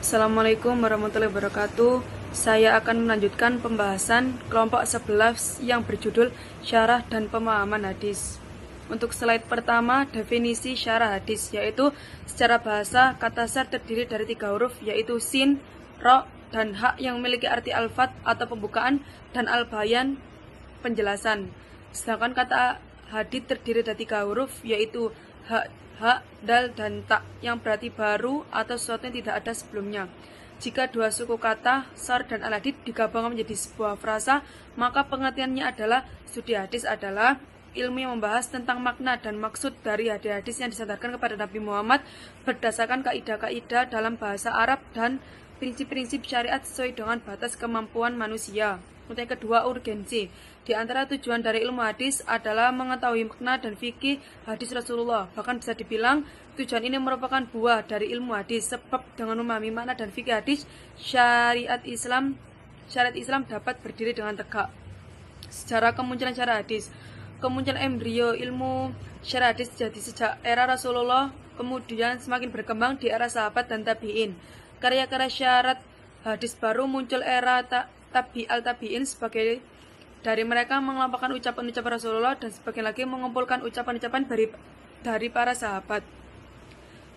Assalamualaikum warahmatullahi wabarakatuh. Saya akan melanjutkan pembahasan kelompok 11 yang berjudul Syarah dan Pemahaman Hadis. Untuk slide pertama, definisi syarah hadis, yaitu secara bahasa kata syar terdiri dari 3 huruf, yaitu sin, ro, dan ha yang memiliki arti al-fat atau pembukaan dan al-bayan penjelasan. Sedangkan kata hadis terdiri dari 3 huruf, yaitu ha, dal, dan ta yang berarti baru atau sesuatu yang tidak ada sebelumnya. Jika dua suku kata, syar dan al-hadis, digabungkan menjadi sebuah frasa, maka pengertiannya adalah studi hadis adalah ilmu yang membahas tentang makna dan maksud dari hadis-hadis yang disandarkan kepada Nabi Muhammad berdasarkan kaidah-kaidah dalam bahasa Arab dan prinsip-prinsip syariat sesuai dengan batas kemampuan manusia. Untuk yang kedua, urgensi. Di antara tujuan dari ilmu hadis adalah mengetahui makna dan fikih hadis Rasulullah. Bahkan bisa dibilang tujuan ini merupakan buah dari ilmu hadis, sebab dengan memahami makna dan fikih hadis, syariat Islam dapat berdiri dengan tegak. Sejarah kemunculan syarah hadis. Kemunculan embrio ilmu syarah hadis terjadi sejak era Rasulullah, kemudian semakin berkembang di era sahabat dan tabi'in. Karya-karya syarat hadis baru muncul era tabi'in, sebagai dari mereka mengelompokkan ucapan-ucapan Rasulullah dan sebagian lagi mengumpulkan ucapan-ucapan dari para sahabat.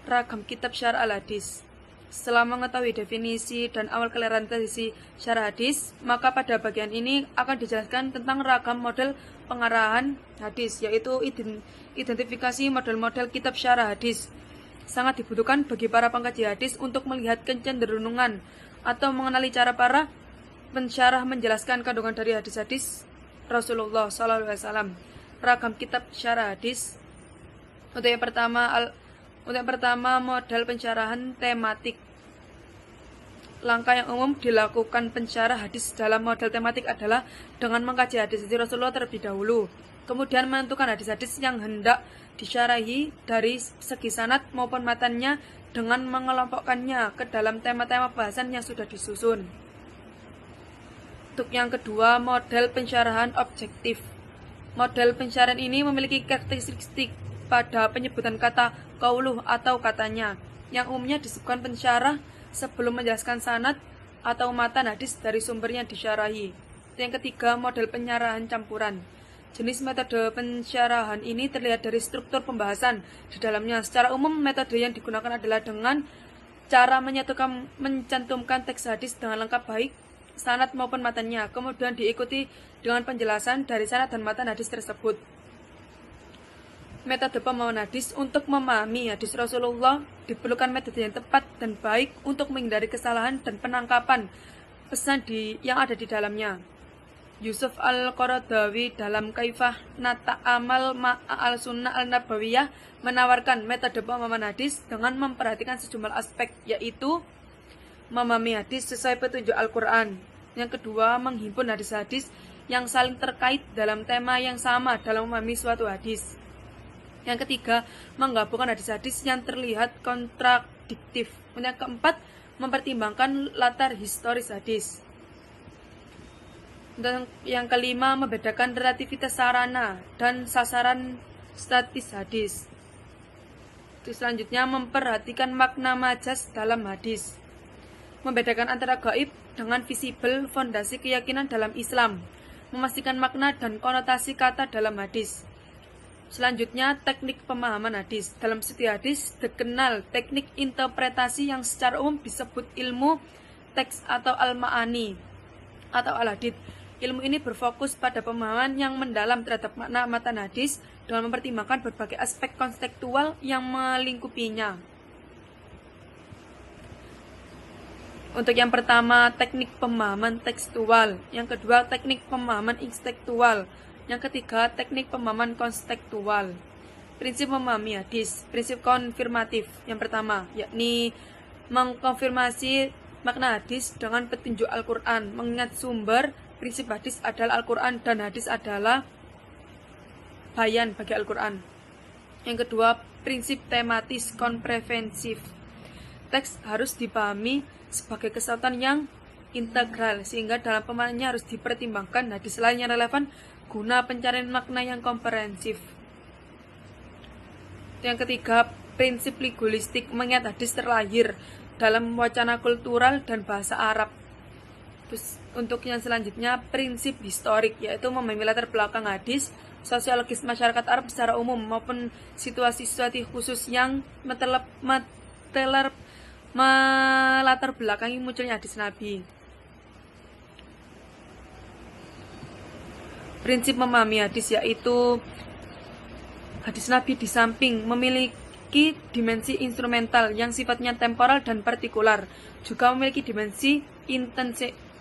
Ragam kitab syarah al-hadis. Setelah mengetahui definisi dan awal kelahiran definisi syarah hadis, maka pada bagian ini akan dijelaskan tentang ragam model pengarahan hadis, yaitu identifikasi model-model kitab syarah hadis. Sangat dibutuhkan bagi para pengkaji hadis untuk melihat kecenderungan atau mengenali cara para pensyarah menjelaskan kandungan dari hadis-hadis Rasulullah SAW. Ragam kitab syarah hadis. Untuk yang pertama, model pensyarahan tematik. Langkah yang umum dilakukan pensyarah hadis dalam model tematik adalah dengan mengkaji hadis-hadis Rasulullah terlebih dahulu, kemudian menentukan hadis-hadis yang hendak disyarahi dari segi sanad maupun matannya dengan mengelompokkannya ke dalam tema-tema bahasan yang sudah disusun. Untuk yang kedua, model pensyarahan objektif. Model pensyarahan ini memiliki karakteristik pada penyebutan kata qauluh atau katanya, yang umumnya disebutkan pensyarah sebelum menjelaskan sanad atau matan hadis dari sumber yang disyarahi. Yang ketiga, model pensyarahan campuran. Jenis metode pensyarahan ini terlihat dari struktur pembahasan di dalamnya. Secara umum, metode yang digunakan adalah dengan cara mencantumkan teks hadis dengan lengkap baik sanad maupun matannya, kemudian diikuti dengan penjelasan dari sanad dan matan hadis tersebut. Metode pemahaman hadis. Untuk memahami hadis Rasulullah diperlukan metode yang tepat dan baik untuk menghindari kesalahan dan penangkapan pesan yang ada di dalamnya. Yusuf Al-Qaradawi dalam Kaifah Nata'amal Ma'al Sunnah Al-Nabawiyah menawarkan metode pemahaman hadis dengan memperhatikan sejumlah aspek, yaitu memahami hadis sesuai petunjuk Al-Quran. Yang kedua, menghimpun hadis-hadis yang saling terkait dalam tema yang sama dalam memahami suatu hadis. Yang ketiga, menggabungkan hadis-hadis yang terlihat kontradiktif. Yang keempat, mempertimbangkan latar historis hadis. Dan yang kelima, membedakan relativitas sarana dan sasaran statis hadis. Selanjutnya, memperhatikan makna majas dalam hadis. Membedakan antara gaib dengan visibel, fondasi keyakinan dalam Islam. Memastikan makna dan konotasi kata dalam hadis. Selanjutnya, teknik pemahaman hadis. Dalam studi hadis dikenal teknik interpretasi yang secara umum disebut ilmu teks atau al-ma'ani atau al-hadith. Ilmu ini berfokus pada pemahaman yang mendalam terhadap makna matan hadis dengan mempertimbangkan berbagai aspek konseptual yang melingkupinya. Untuk yang pertama, teknik pemahaman tekstual. Yang kedua, teknik pemahaman intelektual. Yang ketiga, teknik pemahaman konseptual. Prinsip memahami hadis. Prinsip konfirmatif. Yang pertama, yakni mengkonfirmasi makna hadis dengan petunjuk Al-Quran. Mengingat sumber prinsip hadis adalah Al-Quran dan hadis adalah bayan bagi Al-Quran. Yang kedua, prinsip tematis komprehensif. Teks harus dipahami sebagai kesatuan yang integral, sehingga dalam pemahamannya harus dipertimbangkan hadis lain yang relevan guna pencarian makna yang komprehensif. Yang ketiga, prinsip legulistik, mengingat hadis terlahir dalam wacana kultural dan bahasa Arab. Terus untuk yang selanjutnya, prinsip historik, yaitu memahami latar belakang hadis, sosiologis masyarakat Arab secara umum maupun situasi-situasi khusus yang melatar belakangi munculnya hadis Nabi. Prinsip memahami hadis yaitu hadis Nabi di samping memiliki dimensi instrumental yang sifatnya temporal dan partikular, juga memiliki dimensi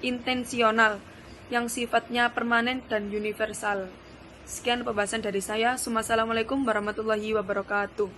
intensional yang sifatnya permanen dan universal. Sekian pembahasan dari saya. Wassalamualaikum warahmatullahi wabarakatuh.